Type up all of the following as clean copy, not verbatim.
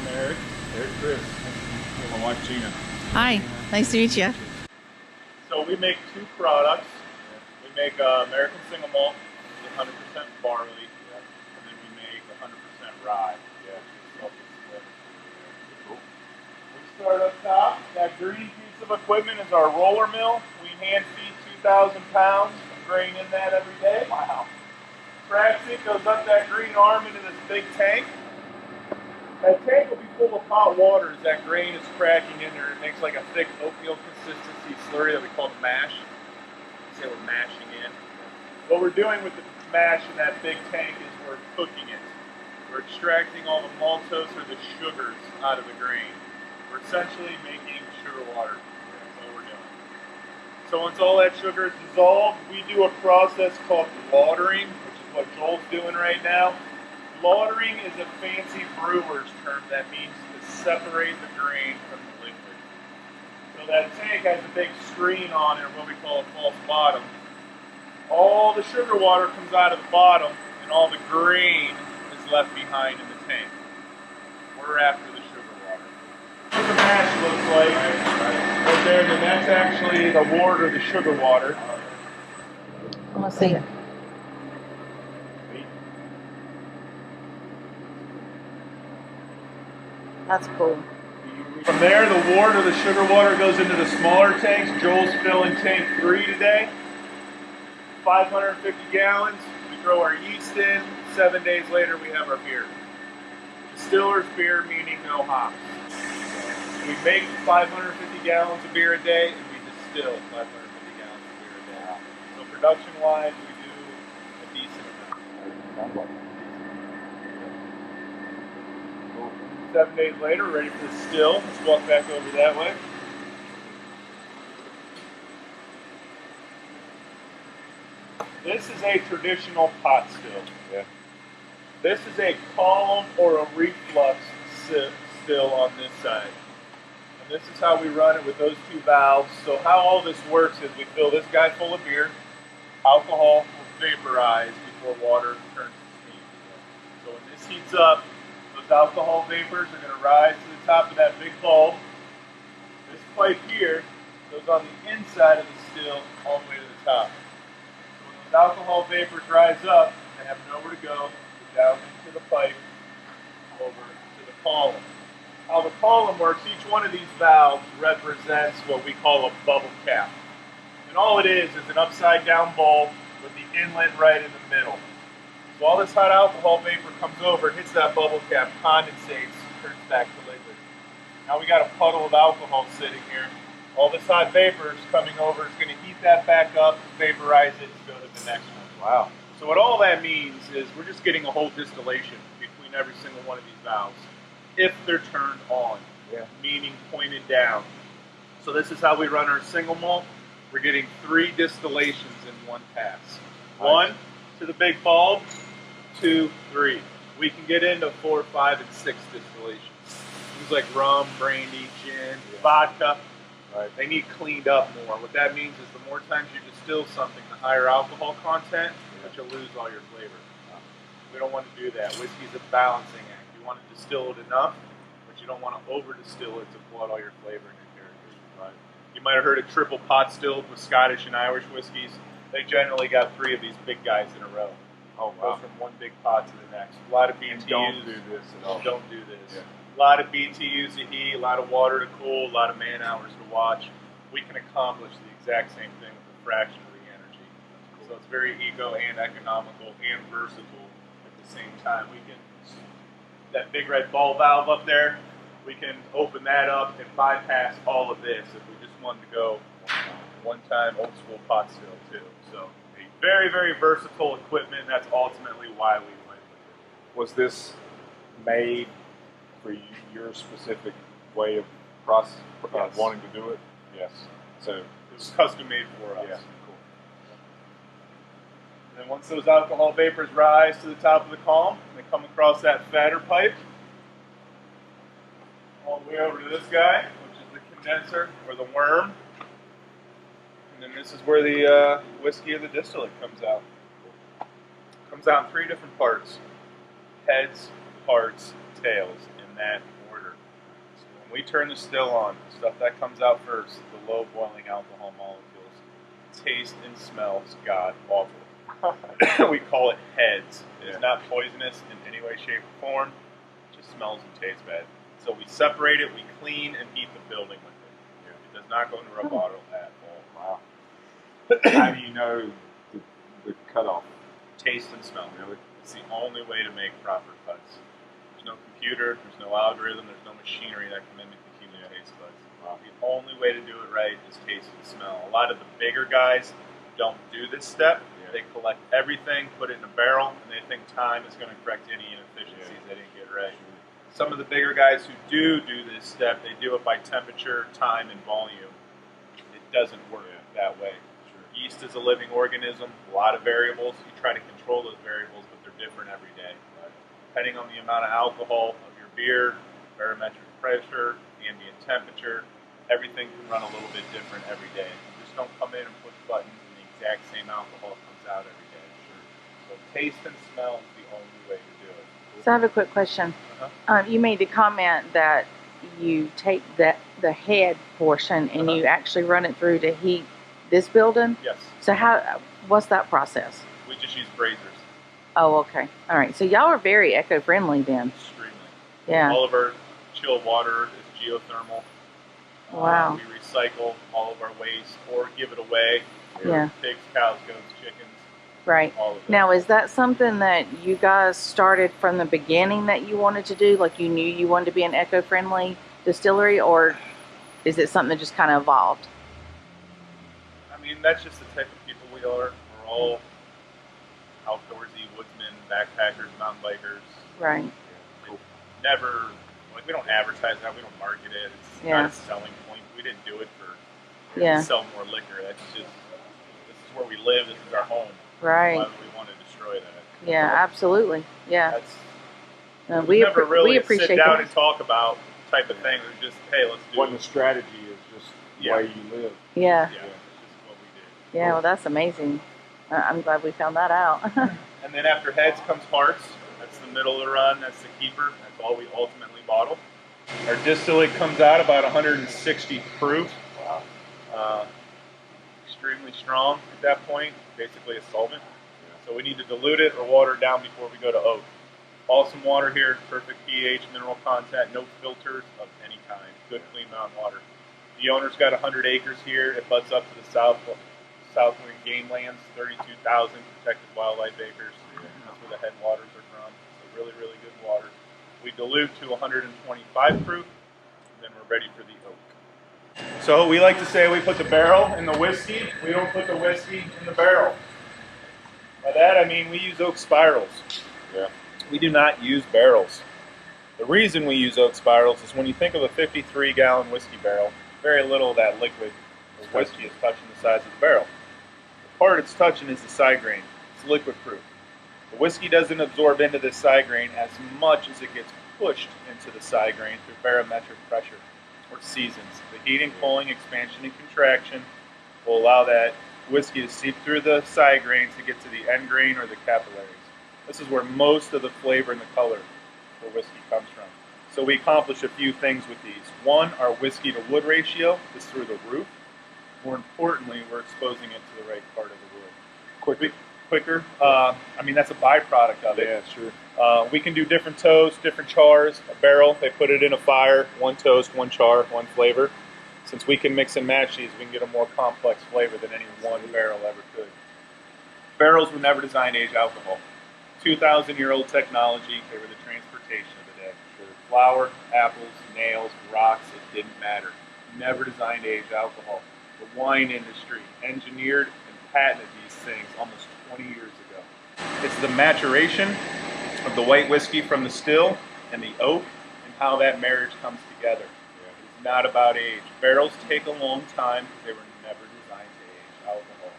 I'm Eric. Eric Chris. My wife Gina. Hi, nice to meet you. So we make two products. We make American single malt, 100% barley, and then we make 100% rye. We start up top. That green piece of equipment is our roller mill. We hand feed 2,000 pounds of grain in that every day. Wow. Tracks it, goes up that green arm into this big tank. That tank will be full of hot water as that grain is cracking in there. It makes like a thick oatmeal consistency slurry that we call the mash. Say we're mashing in. What we're doing with the mash in that big tank is we're cooking it. We're extracting all the maltose or the sugars out of the grain. We're essentially making sugar water. That's all we're doing. So once all that sugar is dissolved, we do a process called lautering, which is what Joel's doing right now. Lautering is a fancy brewer's term that means to separate the grain from the liquid. So that tank has a big screen on it, or what we call a false bottom. All the sugar water comes out of the bottom, and all the grain is left behind in the tank. We're after the sugar water. What the mash looks like right there, then that's actually the wort or the sugar water. I want to see it. That's cool. From there, the wort or the sugar water goes into the smaller tanks. Joel's filling tank 3 today. 550 gallons. We throw our yeast in. 7 days later, we have our beer. Distiller's beer, meaning no hops. We make 550 gallons of beer a day, and we distill 550 gallons of beer a day. So production-wise, we do a decent amount. 7 days later, ready for the still. Let's walk back over that way. This is a traditional pot still. Yeah. This is a column or a reflux still on this side. And this is how we run it with those two valves. So how all this works is we fill this guy full of beer. Alcohol will vaporize before water turns to steam. So when this heats up, those alcohol vapors are going to rise to the top of that big bulb. This pipe here goes on the inside of the still all the way to the top. So when those alcohol vapors rise up, they have nowhere to go down into the pipe over to the column. How the column works, each one of these valves represents what we call a bubble cap. And all it is an upside down bowl with the inlet right in the middle. So all this hot alcohol vapor comes over, hits that bubble cap, condensates, turns back to liquid. Now we got a puddle of alcohol sitting here. All this hot vapor is coming over, it's going to heat that back up, vaporize it, and go to the next one. Wow. So what all that means is we're just getting a whole distillation between every single one of these valves, if they're turned on, meaning pointed down. So this is how we run our single malt. We're getting 3 distillations in one pass. 1 to the big bulb, 2, 3. We can get into 4, 5, and 6 distillations. Things like rum, brandy, gin, vodka. Right. They need cleaned up more. What that means is the more times you distill something, the higher alcohol content, but you'll lose all your flavor. We don't want to do that. Whiskey's a balancing act. You want to distill it enough, but you don't want to over distill it to pull out all your flavor and your character. Right? You might have heard of triple pot stilled with Scottish and Irish whiskeys. They generally got 3 of these big guys in a row. Oh, wow. Goes from one big pot to the next. A lot of BTUs. Don't do this at all. Don't do this. Yeah. A lot of BTUs to heat, a lot of water to cool, a lot of man hours to watch. We can accomplish the exact same thing with a fraction of the energy. So it's very eco and economical and versatile at the same time. We can, that big red ball valve up there, we can open that up and bypass all of this if we just wanted to go one time old school pot still too. So very, very versatile equipment. That's ultimately why we went with it. Was this made for your specific way of process, Yes. wanting to do it? Yes. So It was custom made for us. yeah, And then once those alcohol vapors rise to the top of the column, they come across that fatter pipe, all the way over to this guy, which is the condenser, or the worm. And then this is where the whiskey or the distillate comes out. Comes out in 3 different parts. Heads, hearts, tails, in that order. we turn the still on, the stuff that comes out first, the low boiling alcohol molecules, taste and smells god awful. We call it heads. It is not poisonous in any way, shape, or form. It just smells and tastes bad. So we separate it, we clean, and heat the building with it. It does not go into our bottle at all. Wow. How do you know the cutoff? Taste and smell. Really? It's the only way to make proper cuts. There's no computer, there's no algorithm, there's no machinery that can mimic the human taste buds. Wow. The only way to do it right is taste and smell. A lot of the bigger guys don't do this step. They collect everything, put it in a barrel, and they think time is going to correct any inefficiencies they didn't get right. Some of the bigger guys who do this step, they do it by temperature, time, and volume. It doesn't work that way. Yeast is a living organism, a lot of variables. You try to control those variables, but they're different every day. Depending on the amount of alcohol of your beer, barometric pressure, ambient temperature, everything can run a little bit different every day. You just don't come in and push buttons and the exact same alcohol comes out every day. So taste and smell is the only way to do it. So I have a quick question. You made the comment that you take the head portion and you actually run it through to heat this building? Yes. So what's that process? We just use braziers. Oh, okay. All right. So y'all are very eco-friendly then. Extremely. Yeah. All of our chilled water is geothermal. Wow. We recycle all of our waste or give it away. Yeah. Pigs, cows, goats, chickens. Right. All of it. Now, is that something that you guys started from the beginning that you wanted to do? Like you knew you wanted to be an eco-friendly distillery, or is it something that just kind of evolved? I mean, that's just the type of people we are. We're all outdoorsy woodsmen, backpackers, mountain bikers. Right. Never, we don't advertise that. We don't market it. It's not a selling point. We didn't do it to sell more liquor. That's just, this is where we live. This is our home. Right. Why would we want to destroy that? Yeah, absolutely. Yeah. That's, we never really we appreciate sit down that. and talk about type of thing. We're just, hey, let's do What it. the strategy is, just the way you live. Yeah. Yeah, it's just what we do. Yeah, well, that's amazing. I'm glad we found that out. And then after heads comes hearts. That's the middle of the run. That's the keeper. That's all we ultimately bottle. Our distillate comes out about 160 proof. Extremely strong at that point. Basically a solvent. So we need to dilute it or water it down before we go to oak. Awesome water here. Perfect pH, mineral content, no filters of any kind. Good clean mountain water. The owner's got 100 acres here. It butts up to the southland game lands, 32,000 protected wildlife acres. That's where the headwaters are from. So really, really good water. We dilute to 125 proof, and then we're ready for the oak. So we like to say we put the barrel in the whiskey. We don't put the whiskey in the barrel. By that I mean we use oak spirals. Yeah. We do not use barrels. The reason we use oak spirals is when you think of a 53-gallon whiskey barrel, very little of that liquid or whiskey is touching the sides of the barrel. The part it's touching is the side grain. It's liquid proof. The whiskey doesn't absorb into this side grain as much as it gets pushed into the side grain through barometric pressure or seasons. The heating, cooling, expansion, and contraction will allow that whiskey to seep through the side grain to get to the end grain or the capillaries. This is where most of the flavor and the color for whiskey comes from. So we accomplish a few things with these. One, our whiskey to wood ratio is through the roof. More importantly, we're exposing it to the right part of the wood. Quicker. I mean, that's a byproduct of it. Yeah, sure. We can do different toasts, different chars. A barrel, they put it in a fire. One toast, one char, one flavor. Since we can mix and match these, we can get a more complex flavor than any one barrel ever could. Barrels were never designed to age alcohol. 2,000-year-old technology, they were the transportation of the day. Flour, apples, nails, rocks, it didn't matter. Never designed to age alcohol. The wine industry engineered and patented these things almost 20 years ago. It's the maturation of the white whiskey from the still and the oak and how that marriage comes together. It's not about age. Barrels take a long time because they were never designed to age alcohol.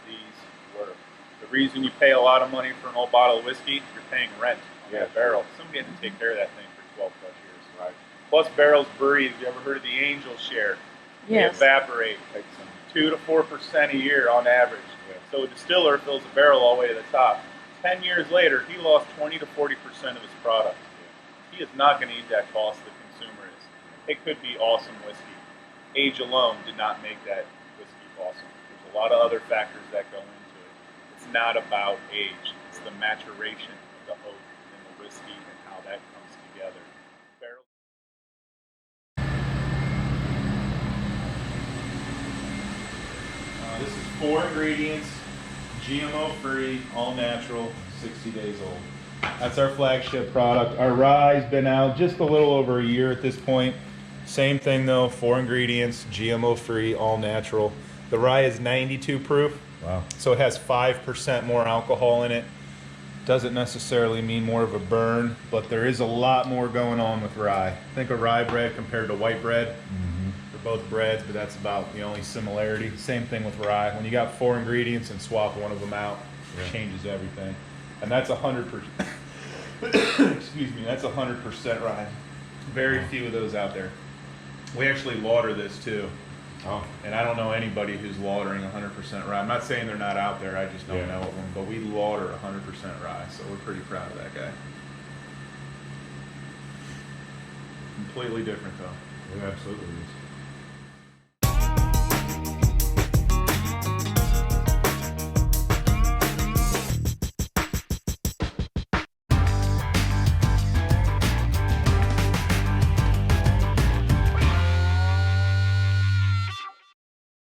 These were. The reason you pay a lot of money for an old bottle of whiskey, you're paying rent on that barrel. Somebody had to take care of that thing for 12 plus years. Right. Plus barrels breathe. You ever heard of the angel share? Yes. They evaporate. 2 to 4% a year on average. So a distiller fills a barrel all the way to the top. 10 years later, he lost 20 to 40% of his product. He is not going to eat that cost the consumer is. it could be awesome whiskey. Age alone did not make that whiskey awesome. There's a lot of other factors that go into it. It's not about age. It's the maturation of the oak and the whiskey and how that comes together. Barrel. This is 4 ingredients, GMO free, all natural, 60 days old. That's our flagship product. Our rye's been out just a little over a year at this point. Same thing though, 4 ingredients, GMO free, all natural. The rye is 92 proof. Wow. So it has 5% more alcohol in it. Doesn't necessarily mean more of a burn, but there is a lot more going on with rye. Think of rye bread compared to white bread. They're both breads, but that's about the only similarity. Same thing with rye. When you got 4 ingredients and swap one of them out, it changes everything. And that's 100%. Excuse me, that's 100% rye. Very few of those out there. We actually lauder this too. Oh. And I don't know anybody who's laudering 100% rye. I'm not saying they're not out there, I just don't know of them. But we lauder 100% rye, so we're pretty proud of that guy. Completely different though. It absolutely is.